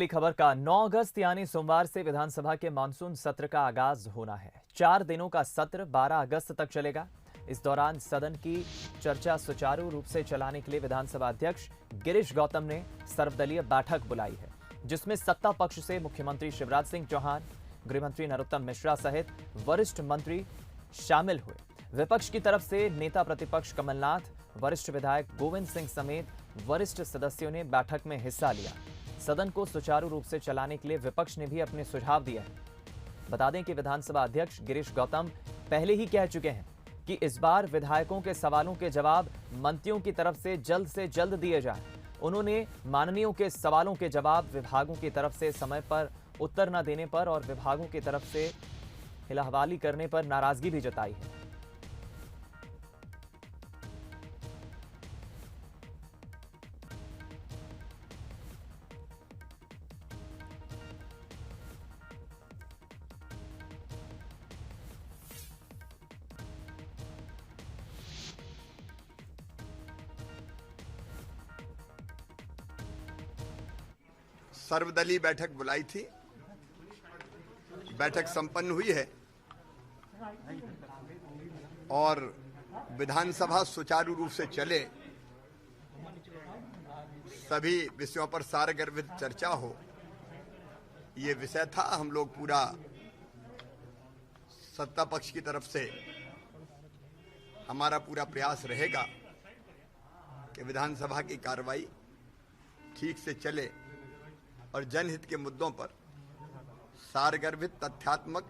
अगली खबर का 9 अगस्त यानी सोमवार से विधानसभा के मानसून सत्र का आगाज होना है। 4 दिनों का सत्र 12 अगस्त तक चलेगा। इस दौरान सदन की चर्चा सुचारू रूप से चलाने के लिए विधानसभा अध्यक्ष गिरीश गौतम ने सर्वदलीय बैठक बुलाई है, जिसमें सत्ता पक्ष से मुख्यमंत्री शिवराज सिंह चौहान, गृहमंत्री नरोत्तम मिश्रा सहित वरिष्ठ मंत्री शामिल हुए। विपक्ष की तरफ से नेता प्रतिपक्ष कमलनाथ, वरिष्ठ विधायक गोविंद सिंह समेत वरिष्ठ सदस्यों ने बैठक में हिस्सा लिया। सदन को सुचारू रूप से चलाने के लिए विपक्ष ने भी अपने सुझाव दिए हैं। बता दें कि विधानसभा अध्यक्ष गिरीश गौतम पहले ही कह चुके हैं कि इस बार विधायकों के सवालों के जवाब मंत्रियों की तरफ से जल्द दिए जाएं। उन्होंने माननीयों के सवालों के जवाब विभागों की तरफ से समय पर उत्तर न देने पर और विभागों की तरफ से हिलाहवाली करने पर नाराजगी भी जताई है। सर्वदलीय बैठक बुलाई थी, बैठक संपन्न हुई है और विधानसभा सुचारू रूप से चले, सभी विषयों पर सारगर्भित चर्चा हो, ये विषय था। हम लोग पूरा सत्ता पक्ष की तरफ से हमारा पूरा प्रयास रहेगा कि विधानसभा की कार्रवाई ठीक से चले और जनहित के मुद्दों पर सारगर्भित, तथ्यात्मक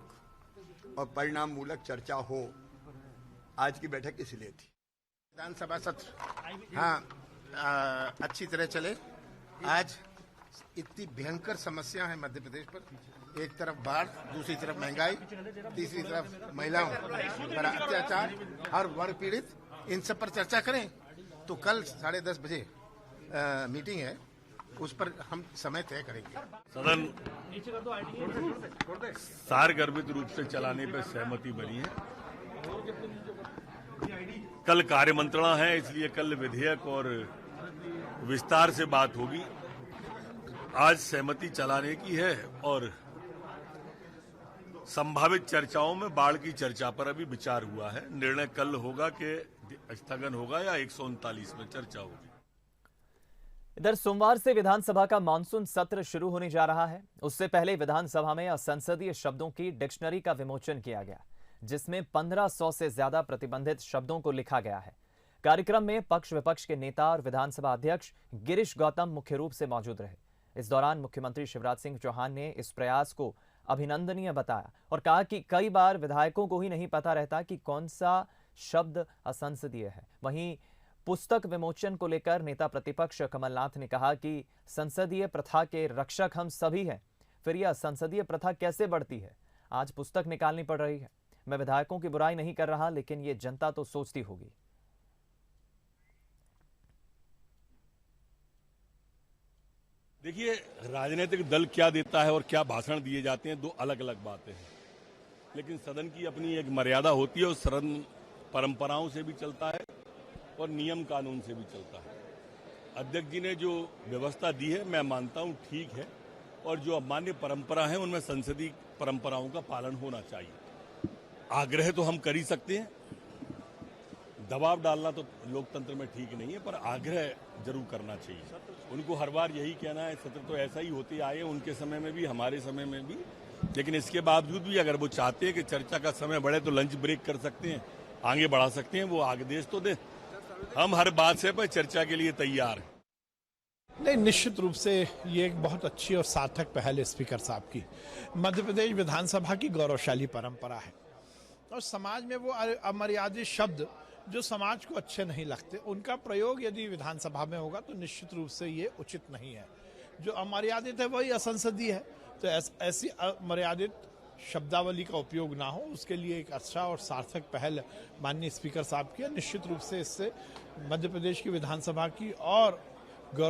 और परिणाम मूलक चर्चा हो। आज की बैठक इसलिए थी। विधानसभा सत्र अच्छी तरह चले। आज इतनी भयंकर समस्या है मध्य प्रदेश पर, एक तरफ बाढ़, दूसरी तरफ महंगाई, तीसरी तरफ महिलाओं पर अत्याचार, हर वर्ग पीड़ित, इन सब पर चर्चा करें। तो कल 10:30 बजे मीटिंग है, उस पर हम समय तय करेंगे। सदन सारगर्भित रूप से चलाने पर सहमति बनी है। कल कार्य मंत्रणा है, इसलिए कल विधेयक और विस्तार से बात होगी। आज सहमति चलाने की है और संभावित चर्चाओं में बाढ़ की चर्चा पर अभी विचार हुआ है। निर्णय कल होगा कि स्थगन होगा या 139 में चर्चा होगी। इधर सोमवार से विधानसभा का मानसून सत्र शुरू होने जा रहा है। उससे पहले विधानसभा में असंसदीय शब्दों की डिक्शनरी का विमोचन किया गया, जिसमें 1500 से ज्यादा प्रतिबंधित शब्दों को लिखा गया है। कार्यक्रम में पक्ष विपक्ष के नेता और विधानसभा अध्यक्ष गिरीश गौतम मुख्य रूप से मौजूद रहे। इस दौरान मुख्यमंत्री शिवराज सिंह चौहान ने इस प्रयास को अभिनंदनीय बताया और कहा कि कई बार विधायकों को ही नहीं पता रहता कि कौन सा शब्द असंसदीय है। वहीं पुस्तक विमोचन को लेकर नेता प्रतिपक्ष कमलनाथ ने कहा कि संसदीय प्रथा के रक्षक हम सभी हैं, फिर यह संसदीय प्रथा कैसे बढ़ती है? आज पुस्तक निकालनी पड़ रही है। मैं विधायकों की बुराई नहीं कर रहा, लेकिन ये जनता तो सोचती होगी। देखिए, राजनीतिक दल क्या देता है और क्या भाषण दिए जाते हैं, दो अलग अलग बातें हैं। लेकिन सदन की अपनी एक मर्यादा होती है और सदन परंपराओं से भी चलता है और नियम कानून से भी चलता है। अध्यक्ष जी ने जो व्यवस्था दी है, मैं मानता हूं ठीक है, और जो मान्य परंपरा है उनमें संसदीय परंपराओं का पालन होना चाहिए। आग्रह तो हम कर ही सकते हैं, दबाव डालना तो लोकतंत्र में ठीक नहीं है, पर आग्रह जरूर करना चाहिए। उनको हर बार यही कहना है, सत्र तो ऐसा ही होते आए, उनके समय में भी, हमारे समय में भी। लेकिन इसके बावजूद भी अगर वो चाहते हैं कि चर्चा का समय बढ़े तो लंच ब्रेक कर सकते हैं, आगे बढ़ा सकते हैं, वो आदेश तो दे। हम हर बात से पर चर्चा के लिए तैयार हैं। नहीं, निश्चित रूप से ये एक बहुत अच्छी और सार्थक पहल है स्पीकर साहब की। मध्य प्रदेश विधानसभा की गौरवशाली परंपरा है और समाज में वो अमर्यादित शब्द जो समाज को अच्छे नहीं लगते, उनका प्रयोग यदि विधानसभा में होगा तो निश्चित रूप से ये उचित नहीं है। जो अमर्यादित है वही असंसदीय है, तो ऐसी अमर्यादित शब्दावली का उपयोग ना हो, उसके लिए एक अच्छा और सार्थक पहल माननीय स्पीकर साहब की है। निश्चित रूप से इससे मध्य प्रदेश की विधानसभा की और